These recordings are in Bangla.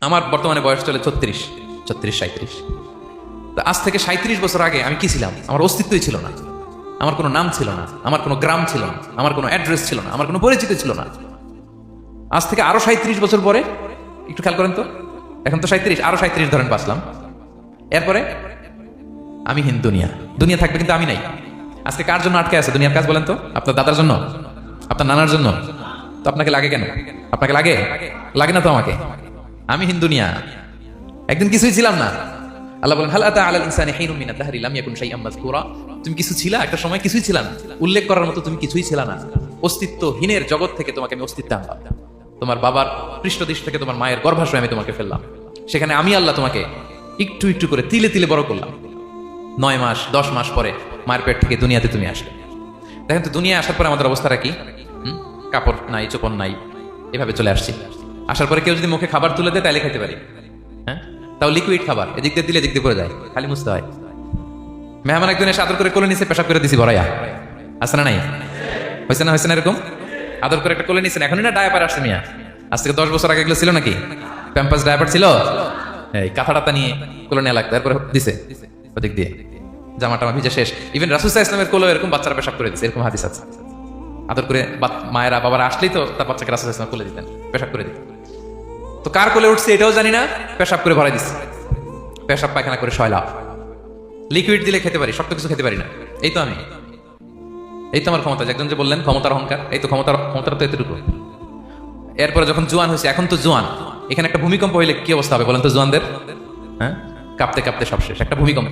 আমার বর্তমানে বয়স চলে 36, 37। তো আজ থেকে 37 বছর আগে আমি কি ছিলাম? আমার অস্তিত্বই ছিল না, আমার কোনো নাম ছিল না, আমার কোনো গ্রাম ছিল না, আমার কোনো অ্যাড্রেস ছিল না, আমার কোনো পরিচিতি ছিল না। আজ থেকে আরো 37 বছর পরে একটু খেয়াল করেন তো, এখন তো 37, আরো 37 ধরেন বাঁচলাম, এরপরে আমি দুনিয়া দুনিয়া থাকবে কিন্তু আমি নাই। আজকে কার জন্য আটকে আছে দুনিয়ার কাজ বলেন তো? আপনার দাদার জন্য, আপনার নানার জন্য। তো আপনাকে লাগে কেন? আপনাকে লাগে? লাগে না তো আমাকে। আমি দুনিয়া, একদিন কিছুই ছিলাম না। আল্লাহ বলেন হাল আতা আলাল ইনসানি হিনুম মিনাদ দাহরি লাম ইয়াকুন শাইআম মাযকুরা। তুমি কিছু ছিলা, একটা সময় কিছুই ছিলা না, উল্লেখ করার মতো তুমি কিছুই ছিলা না। অস্তিত্বহীনের জগৎ থেকে তোমাকে আমি অস্তিত্ব আনলাম। তোমার বাবার পৃষ্ঠদেশ থেকে তোমার মায়ের গর্ভাশয়ে আমি তোমাকে ফেললাম। সেখানে আমি আল্লাহ তোমাকে একটু একটু করে তিলে তিলে বড় করলাম। 9 মাস 10 মাস পরে মায়ের পেট থেকে দুনিয়াতে তুমি আসলে। দেখেন তো দুনিয়ায় আসার পরে আমাদের অবস্থাটা কি? কাপড় নাই, চোপড় নাই, এভাবে চলে আসছি। আসার পরে কেউ যদি মুখে খাবার তুলে দেয় তাহলে খেতে পারি, হ্যাঁ? তাও লিকুইড খাবার, এদিক দিয়ে দিলে এদিক দিয়ে পড়ে যায়, খালি মুছতে হয়। মেহমান একজন এসে আদর করে কোলে নিচে পেশাব করে দিছি ভরাইয়া, আসে না নাই? হয়েছে না, হয়েছে না এরকম? আদর করে একটা কোলে নিছেন, এখনই না ডায়াপার আসছে মিয়া। আজ থেকে 10 বছর আগে এগুলো ছিল নাকি? প্যাম্পাস ডায়াপার ছিল, এই কাঁথা টাতা নিয়ে কোলে নেওয়া লাগতো, তারপরে দিছে ওদিক দিয়ে জামাটা ভিজে শেষ। ইভেন রাসূল সাল্লাল্লাহু আলাইহি ওয়াসাল্লামের কোলে এরকম বাচ্চারা পেশাব করে দিচ্ছে, এরকম হাদিস আছে। আদর করে মায়েরা বাবারা আসলেই তো তার বাচ্চাকে রাসূল সাল্লাল্লাহু আলাইহি ওয়াসাল্লাম কোলে দিতেন, পেশাব করে দিতেন। তো কার কোলে উঠছে এটাও জানি না, পেশাব করে ভরাই দিচ্ছে, পেশাব পায়খানা করে শয়লা। লিকুইড দিলে খেতে পারি, শক্ত কিছু খেতে পারি না। এই তো আমি, এই তো আমার ক্ষমতা। একজন যে বললেন ক্ষমতার অহংকার, এই তো ক্ষমতার তো এতটুকু। এরপরে যখন জোয়ান হয়েছে, এখন তো জোয়ান, এখানে একটা ভূমিকম্প হইলে কি অবস্থা হবে বলেন তো জোয়ানদের? হ্যাঁ, কাঁপতে কাঁপতে সব শেষ। একটা ভূমিকম্প,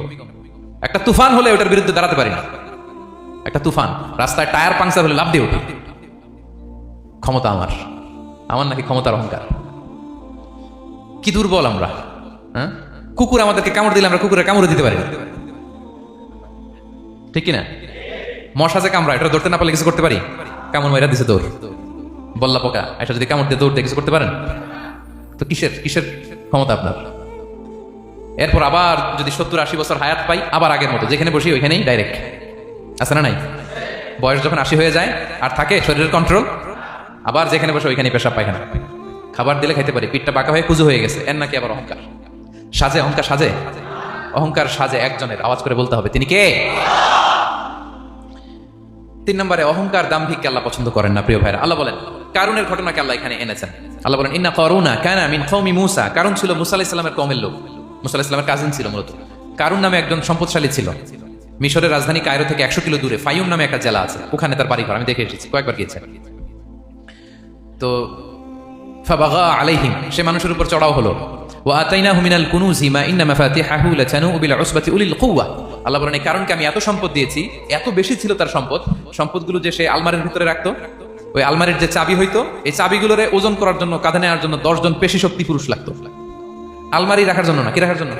একটা তুফান হলে ওটার বিরুদ্ধে দাঁড়াতে পারি না। একটা তুফান, রাস্তায় টায়ার পাংচার হলে লাফ দিয়ে উঠি। ক্ষমতা আমার, আমার নাকি ক্ষমতার অহংকার? কি দুর্বল আমরা, হ্যাঁ? কুকুর আমাদেরকে কামড় দিলে আমরা কুকুরের কামড়ে দিতে পারি না, ঠিক কিনা? মশা যে কামড়া, এটা ধরতে না পারলে কিছু করতে পারি? কামড় মাইরা দিছে দৌড়। বল্লা পোকা এটা যদি কামড় দিয়ে দৌড়তে কিছু করতে পারেন? তো কিসের কিসের ক্ষমতা আপনার? এরপর আবার যদি 70-80 বছর হায়াত পাই, আবার আগের মতো যেখানে বসি ওইখানেই ডাইরেক্ট, আছে না নাই? বয়স যখন 80 হয়ে যায় আর থাকে শরীরের কন্ট্রোল, আবার যেখানে বসে ওইখানেই পেশাব পায়খানা। খাবার দিলে খাইতে পারি, পিঠটা বাঁকা হয়ে কুজু হয়ে গেছে, এর নাকি আবার অহংকার? সাজে অহংকার, সাজে অহংকার, সাজে একজনের। আওয়াজ করে বলতে হবে তিনি কে? 3 নম্বরে অহংকার, দাম্ভিককে আল্লাহ পছন্দ করেন না। প্রিয় ভাইরা, আল্লাহ বলেন কারুনের ঘটনাকে আল্লাহ এখানে এনেছেন। আল্লাহ বলেন ইন্না কারুনা কানা মিন কওমি মূসা। কারুন ছিল মুসা আলাইহিস সালামের কওমের লোক, মুসা আলাইহিস সালামের কাজিন ছিল মূলত। কারুন নামে একজন সম্পদশালী ছিল। মিশরের রাজধানী কায়রো থেকে 100 কিলো দূরে ফাইয়ুম নামে একটা জেলা আছে, ওখানে তার বাড়ি ঘর। আমি দেখে এসেছি, কয়েকবার গিয়েছি। তো ফাবাগা আলাইহিম, সে মানুষের উপর চড়াও হলো। ওয়া আতাইনাহু মিনাল কুনুজি মা ইন্না মাফাতিহাহু লাতানু বিল উসবাতি উলিল কুওয়া। আল্লাহ বলেন এই কারণকে আমি এত সম্পদ দিয়েছি, এত বেশি ছিল তার সম্পদ, সম্পদগুলো যে সে আলমারির ভিতরে রাখতো, ওই আলমারির যে চাবি হইতো, এই চাবিগুলোরে ওজন করার জন্য, কাঁধে নেওয়ার জন্য 10 জন পেশি শক্তি পুরুষ লাগতো। আলমারি রাখার জন্য না, কি রাখার জন্য?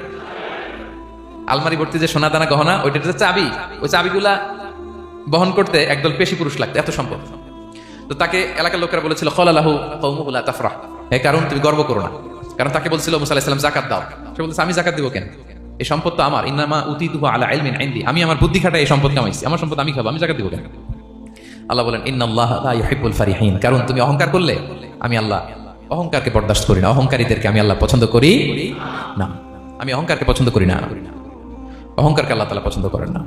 আলমারি ভর্তি যে সোনা দানা গহনা, ওইটার যে চাবি, ওই চাবিগুলা বহন করতে একদল পেশি পুরুষ লাগতো, এত সম্পদ। তো তাকে এলাকার লোকেরা বলেছিল খলালাহু কওমুহু লা তাফরাহ, হে কারণ তুমি গর্ব করো না। কারণ তাকে বলছিল মুসা আলাইহিস সালাম জাকাত দাও, সে বলছে আমি জাকাত দিব কেন? এই সম্পদ তো আমার, ইন্নামা উতিতুহু আলা ইলমিন ইনদি, আমি আমার বুদ্ধি খাটাই এই সম্পদ কামাইছি, আমার সম্পদ আমি খাবো, আমি জাকাত দিব কেন? আল্লাহ বলেন ইন্নাল্লাহা লা ইউহিব্বুল ফারিহিন। কারণ তুমি অহংকার করলে আমি আল্লাহ অহংকারকে বরদাস্ত করি না, অহংকারীদেরকে আমি আল্লাহ পছন্দ করি না। আমি অহংকারকে পছন্দ করি না, অহংকারকে আল্লাহ তাআলা পছন্দ করেন না।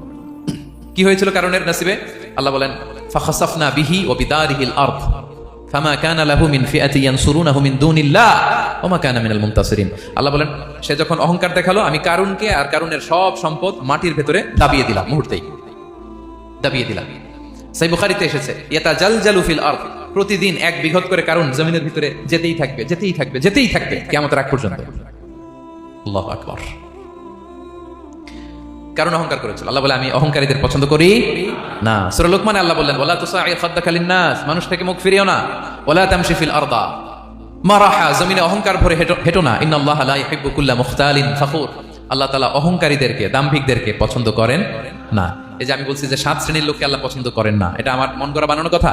কি হয়েছিল কারণের নসিবে? আল্লাহ বলেন ফাখাসাফনা বিহি ওয়া বিদারিহিল আরদ ফামা কানা লাহু মিন ফিআতি ইয়ানসুরুনাহু মিন দুনিল্লাহ ওয়া মা কানা মিনাল মুনতাসিরিন। আল্লাহ বলেন সে যখন অহংকার দেখালো, আমি কারুনকে আর কারুনের সব সম্পদ মাটির ভেতরে দাবিয়ে দিলাম, মুহূর্তেই দাবিয়ে দিলাম। সহিহ বুখারীতে এসেছে ইয়াতাজালজালু ফিল আরদ, প্রতিদিন 1 বিঘত করে কারুন জমিনের ভিতরে যেতেই থাকবে, যেতেই থাকবে, যেতেই থাকবে কিয়ামতের আগ পর্যন্ত। আল্লাহু আকবার। কারণ অহংকার করেছিল। আল্লাহ বলে আমি অহংকারীদের পছন্দ করি না। সূরা লুকমানে আল্লাহ বললেন ওয়ালা তুসাঈ খাদ্দাকা লিন-নাস, মানুষ থেকে মুখ ফিরিও না। ওয়ালা তামশি ফিল আরদা মারাহা, জমিনে অহংকার ভরে হেঁটো না। ইন্নাল্লাহা লা ইউহিব্বু কুল্লা মুখতালিন ফাখুর, আল্লাহ তাআলা অহংকারীদেরকে, দাম্ভিকদেরকে পছন্দ করেন না। এই যে আমি বলছি যে 7 শ্রেণীর লোককে আল্লাহ পছন্দ করেন না, এটা আমার মন গড়া বানানো কথা?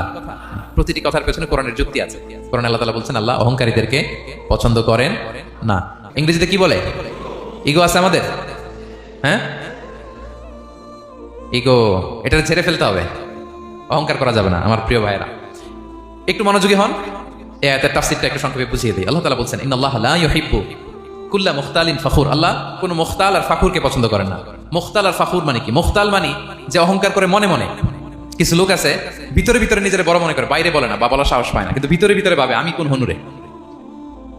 প্রতিটি কথার পেছনে কোরআনের যুক্তি আছে। কোরআনে আল্লাহ তাআলা বলছেন আল্লাহ অহংকারীদেরকে পছন্দ করেন না। ইংরেজিতে কি বলে? ইগো আছে আমাদের, হ্যাঁ? ইগো, এটা ছেড়ে ফেলতে হবে, অহংকার করা যাবে না। আমার প্রিয় ভাইয়েরা একটু মনোযোগী হন। এই আয়াতের তাফসীরটা একটু সংক্ষেপে বুঝিয়ে দিই। আল্লাহ তাআলা বলছেন ইন্নাল্লাহ লা ইউহিব্বু কুল্লা মুখতালিন ফাখুর। আল্লাহ কোন মুখতাল আর ফাখুরকে পছন্দ করেন না। মুখতাল আর ফাখুর মানে কি? মুখতাল মানে যে অহংকার করে মনে মনে। কিছু লোক আছে ভিতরে ভিতরে নিজের বড় মনে করে, বাইরে বলে না বা বলার সাহস পায় না, কিন্তু ভিতরে ভিতরে ভাবে আমি কোন হনুরে,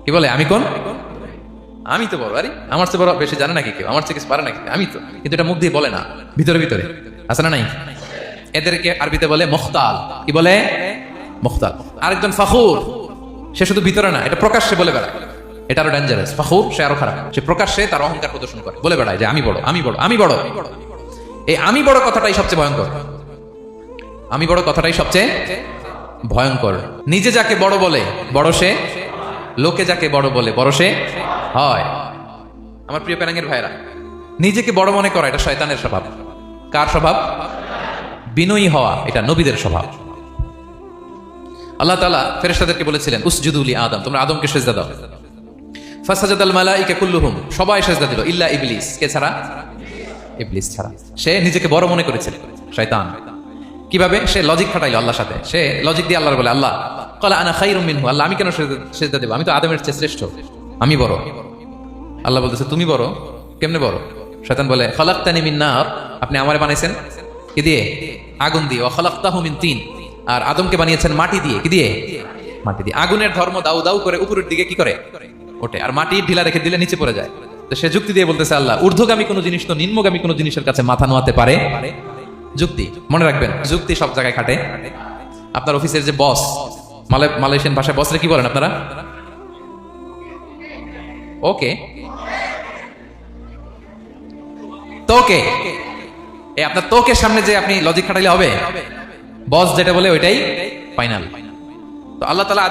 কি বলে আমি কোন, আমি তো বড়, আরে আমার চেয়ে বড় বেশি জানে নাকি কেউ, আমার চেয়ে কিছু পারে নাকি, আমি তো, কিন্তু এটা মুখ দিয়ে বলে না, ভিতরে ভিতরে আছে না নাই? এদেরকে আরবিতে বলে মুখতাল। কি বলে? মুখতাল। আরেকজন ফাখুর, সে শুধু ভিতরে না, এটা প্রকাশ্যে বলে বেড়ায়, এটা আরো ডেঞ্জারাস। ফাখুর সে আরো খারাপ, সে প্রকাশ্যে তার অহংকার প্রদর্শন করে, বলে বেড়ায় যে আমি বড়, আমি বড়, আমি বড়। এই আমি বড় কথাটাই সবচেয়ে ভয়ঙ্কর। আমি বড় কথাটাই সবচেয়ে ভয়ঙ্কর। নিজে যাকে বড় বলে বড় সে, লোকে যাকে বড় বলে বড় সে হয়। আমার প্রিয় প্যারাঙ্গের ভাইরা, নিজেকে বড় মনে করা এটা শয়তানের স্বভাব। কার স্বভাব? বিনয়ী হওয়া এটা নবীদের স্বভাব। আল্লাহ তাআলা ফেরেশতাদেরকে বলেছিলেন উসজুদু লি আদম, তোমরা আদমকে সিজদা দাও। ফাসাজাদাল মালাইকা কুল্লুহুম, সবাই সিজদা দিল ইল্লা ইবলিস, কে ছাড়া? ইবলিস ছাড়া। সে নিজেকে বড় মনে করেছিল, শয়তান। কিভাবে? সে লজিক খাটাইলো আল্লাহর সাথে। সে লজিক দিয়ে আল্লাহর বলে আল্লাহ ক্বালা আনা খায়রুম মিনহু, আল্লাহ আমি কেন সিজদা দেব, আমি তো আদমের চেয়ে শ্রেষ্ঠ, আমি বড়। আল্লাহ বলতেছে তুমি বড়, কেমনে বড়? শয়তান বলে খালাকতানি মিন নার, আপনি আমারে বানাইছেন কি দিয়ে? আগুন দিয়ে। ওয়া খালাকতাহু মিন তিন, আর আদমকে বানিয়েছেন মাটি দিয়ে। কি দিয়ে? মাটি দিয়ে। আগুনের ধর্ম দাউ দাউ করে উপরের দিকে কি করে? ওঠে, আর মাটি ঢিলা রেখে দিলে নিচে পড়ে যায়। তো সে যুক্তি দিয়ে বলতেছে আল্লাহ ঊর্ধ্বগামী কোনো জিনিস তো নিম্নগামী কোনো জিনিসের কাছে মাথা নোয়াতে পারে? যুক্তি, মনে রাখবেন, যুক্তি সব জায়গায় খাটে। আপনার অফিসের যে বস, মালয়েশিয়ান ভাষায় বসরে কি বলেন আপনারা? ওকে, তোকে। এই আপনার তোকে সামনে যে আপনি লজিক খাটাইলে হবে? বস যেটা বলে ওইটাই ফাইনাল। তো আল্লাহ তাআলা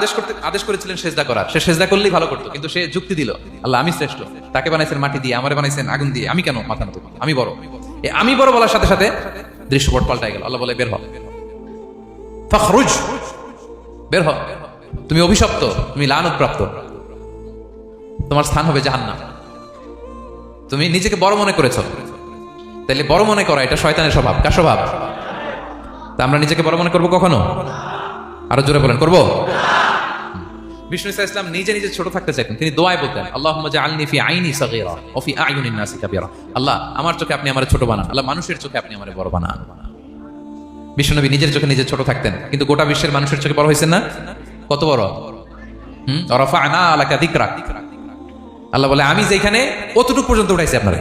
আদেশ করেছিলেন সেজদা করার। সে সেজদা করলেই ভালো করতো, কিন্তু সে যুক্তি দিল আল্লাহ আমি শ্রেষ্ঠ, তাকে বানাইছেন মাটি দিয়ে, আমারে বানাইছেন আগুন দিয়ে, আমি কেন মাথা নত, আমি বড়। এই আমি বড় বলার সাথে সাথে দৃশ্যপট পাল্টাই গেল। আল্লাহ বলে বের হ, ফাখরুজ, বের হ, তুমি অভিশপ্ত, তুমি লানত প্রাপ্ত, তোমার স্থান হবে জাহান্নাম। তুমি নিজেকে বড় মনে করেছো, তাইলে বড় মনে করা এটা শয়তানের স্বভাব। কার স্বভাব? তা আমরা নিজেকে বড় মনে করবো কখনো? আরো জোরে বলেন, করবো? বিষ্ণু ইসা ইসলাম নিজে নিজে ছোট থাকতে চাইতেন। তিনি দোয়ায় বলতেন আল্লাহুম্মা জাআলনি ফি আইনি সাগীরা ওয়া ফি আ'য়ুনিন নাসি কাবীরা। আল্লাহ আমার চোখে আপনি আমারে ছোট বানান, আল্লাহ মানুষের চোখে আপনি আমারে বড় বানান। বিশ্বনবী নিজের চোখে নিজে ছোট থাকতেন, কিন্তু গোটা বিশ্বের মানুষের চোখে বড় হয়েছেন না? কত বড়? ওয়া রাফা'না লাকা যিকরাক। আল্লাহ বলে আমি যেখানে কতটুকু পর্যন্ত উঠাইছি আপনারে।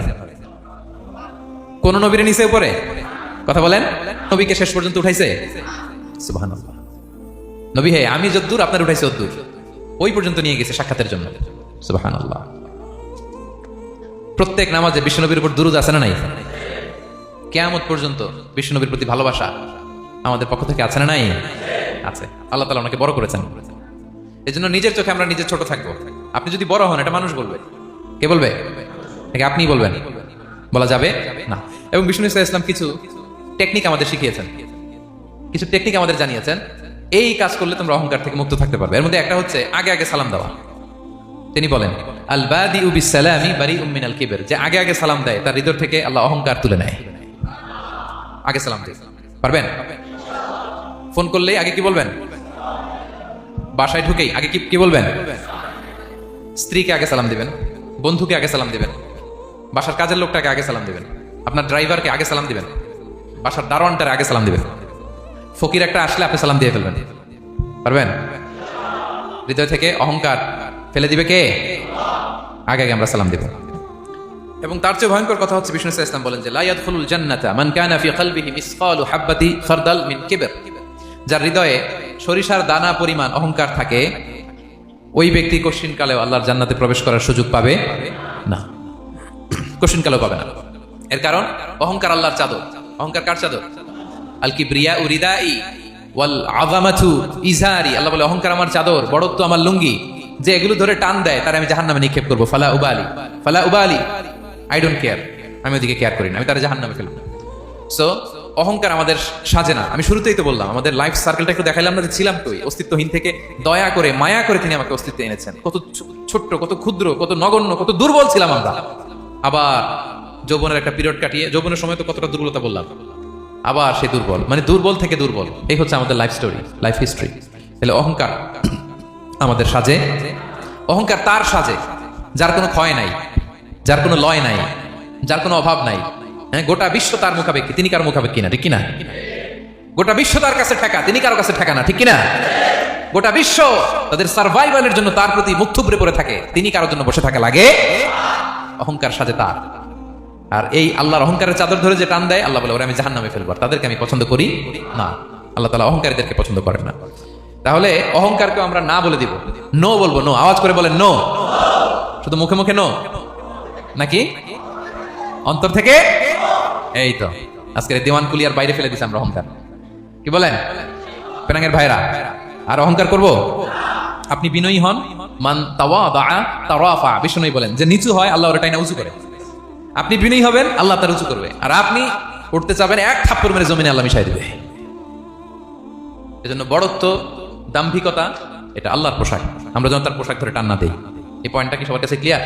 কোন নবীর নিচে উপরে? কথা বলেন, নবীকে শেষ পর্যন্ত উঠাইছে? সুবহানাল্লাহ। নবী হে আমি যদ্দূর আপনার উঠাইছে অদ্দূর, ওই পর্যন্ত নিয়ে গেছে সাক্ষাতের জন্য। সুবহানাল্লাহ। প্রত্যেক নামাজে বিশ্বনবীর উপর দুরূদ আছে না নাই? কিয়ামত পর্যন্ত বিশ্বনবীর প্রতি ভালোবাসা আমাদের পক্ষ থেকে আছে না নাই? আছে। আল্লাহ তাআলা ওনাকে বড় করেছেন। এজন্য নিজের চোখে আমরা নিজে ছোট থাকবো। আপনি যদি বড় হন এটা মানুষ বলবে। কে বলবে? নাকি আপনি বলবেন? বলা যাবে না। এবং বিষ্ণু ইসলাম কিছু টেকনিক আমাদের শিখিয়েছেন, কিছু টেকনিক আমাদের জানিয়েছেন। এই কাজ করলে তোমরা অহংকার থেকে মুক্ত থাকতে পারবে। এর মধ্যে একটা হচ্ছে আগে আগে সালাম দেওয়া। তিনি বলেন আল বাদিউ বিসসালামি বারিউম মিনাল কিবর, যে আগে আগে সালাম দেয় তার হৃদয় থেকে আল্লাহ অহংকার তুলে নেয়। আগে সালাম দিন, পারবেন? ফোন করলেই আগে কি বলবেন? বাসায় ঢুকেই আগে কি বলবেন? স্ত্রীকে আগে সালাম দিবেন, বন্ধুকে আগে সালাম দিবেন, বাসার কাজের লোকটাকে আগে সালাম দিবেন, আপনার ড্রাইভারকে আগে সালাম দিবেন, বাসার দারোয়ানটারে আগে সালাম দিবেন। ফকির একটা আসলে আপনি সালাম দিয়ে ফেলবেন, পারবেন? হৃদয় থেকে অহংকার ফেলে দিবে কে? আগে আগে আমরা সালাম দিব। এবং তার চেয়ে ভয়ঙ্কর কথা হচ্ছে বিষ্ণু ইসলাম বলেন যে লা ইয়াদখুলুল জান্নাতা মান কানা ফি কলবিহি মিসকালু হাববাতি খারদাল মিন কিবর, যার হৃদয়ে সরিষার দানা পরিমাণ অহংকার থাকে ওই ব্যক্তি কশিনকালেও আল্লাহর জান্নাতে প্রবেশ করার সুযোগ পাবে না, কশিনকালেও পাবে না। এর কারণ অহংকার আল্লাহর চাদর। অহংকার কার চাদর? আল কিবরিয়া উরিদাই ওয়াল আযামাতু ইজারি। আল্লাহ বলে অহংকার আমার চাদর, বড়ত্ব আমার লুঙ্গি। যে এগুলো ধরে টান দেয় তার আমি জাহান্নামে নিক্ষেপ করবো। ফালা উবালি, ফালা উবালি, আই ডোন্ট কেয়ার, আমি ওদিকে কেয়ার করি না, আমি তারা জাহান্নামে ফেলবো। সো অহংকার আমাদের সাজে না। আমি শুরুতেই তো বললাম আমাদের লাইফ সার্কেলটা একটু দেখাইলাম না যে ছিলাম কই, অস্তিত্বহীন থেকে দয়া করে মায়া করে তিনি আমাকে অস্তিত্বে এনেছেন। কত ছোট্ট, কত ক্ষুদ্র, কত নগণ্য, কত দুর্বল ছিলাম আমরা। আবার যৌবনের একটা পিরিয়ড কাটিয়ে, যৌবনের সময় তো কতটা দুর্বলতা বললাম, আবার সে দুর্বল, মানে দুর্বল থেকে দুর্বল। এই হচ্ছে আমাদের লাইফ স্টোরি, লাইফ হিস্ট্রি। তাহলে অহংকার আমাদের সাজে, অহংকার তার সাজে যার কোনো ক্ষয় নাই, যার কোনো লয় নাই, যার কোনো অভাব নাই। হ্যাঁ, গোটা বিশ্ব তার মুখাপেক্ষী, তিনি কার মুখাপেক্ষী না, ঠিক কিনা? গোটা বিশ্ব তার কাছে ঠেকা, তিনি কারো কাছে ঠেকা না, ঠিক কিনা? গোটা বিশ্ব তাদের সার্ভাইভালের জন্য তার প্রতি মুখ থুবড়ে পড়ে থাকে, তিনি কারোর জন্য বসে থাকা লাগে। অহংকার সাজে তার। আর এই আল্লাহর অহংকারের চাদর ধরে যে টান দেয়, আল্লাহ বলে ওরা আমি জাহান্নামে ফেলবো, তাদেরকে আমি পছন্দ করি না। আল্লাহ তাআলা অহংকারীদেরকে পছন্দ করেন না। তাহলে অহংকারকে আমরা না বলে দিব, নো বলবো, নো। আওয়াজ করে বলেন নো। শুধু মুখে মুখে নো নাকি অন্তর থেকে? এই তো আজকের দিওয়ান কুলিয়ার বাইরে ফেলে দিছি আমরা অহংকার। কি বলেন পেনাঙ্গের ভাইরা? আর অহংকার করব? আপনি বিনয়ী হন, মান তাওয়াদা তারাফা। বিষ্ণু বলেন যে নিচু হয় আল্লাহ ওর টাইনা উঁচু করে। আপনি বিনয়ী হবেন, আল্লাহ তার উঁচু করবে। আর আপনি উঠতে চাবেন, এক থাপ্পড় মেরে জমিনে আল্লাহ মিশাই দিবে। এজন্য বড়ত্ব, দাম্ভিকতা এটা আল্লাহর পোশাক, আমরা যেন তার পোশাক ধরে টান না দেই। এই পয়েন্টটা কি সবার কাছে ক্লিয়ার?